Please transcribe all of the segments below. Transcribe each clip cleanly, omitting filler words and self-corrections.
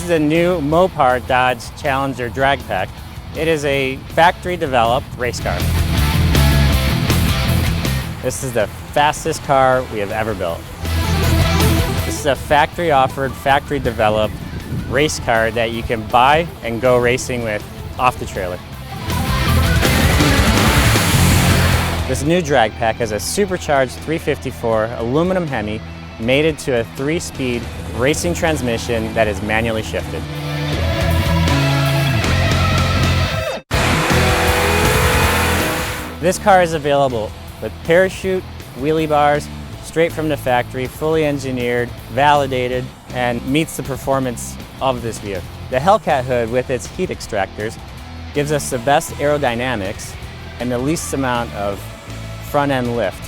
is a new Mopar Dodge Challenger Drag Pak. It is a factory-developed race car. This is the fastest car we have ever built. This is a factory-offered, factory-developed race car that you can buy and go racing with off the trailer. This new drag pack has a supercharged 354 aluminum HEMI mated to a 3-speed racing transmission that is manually shifted. This car is available with parachute, wheelie bars, straight from the factory, fully engineered, validated, and meets the performance of this vehicle. The Hellcat hood with its heat extractors gives us the best aerodynamics and the least amount of front-end lift.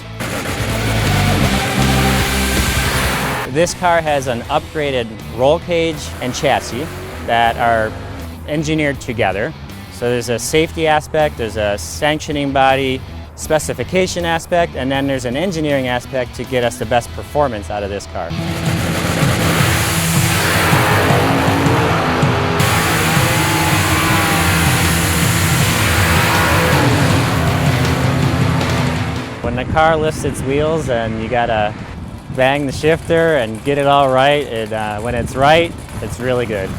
This car has an upgraded roll cage and chassis that are engineered together. So there's a safety aspect, there's a sanctioning body specification aspect, and then there's an engineering aspect to get us the best performance out of this car. When the car lifts its wheels and you gotta bang the shifter and get it all right, when it's right, it's really good.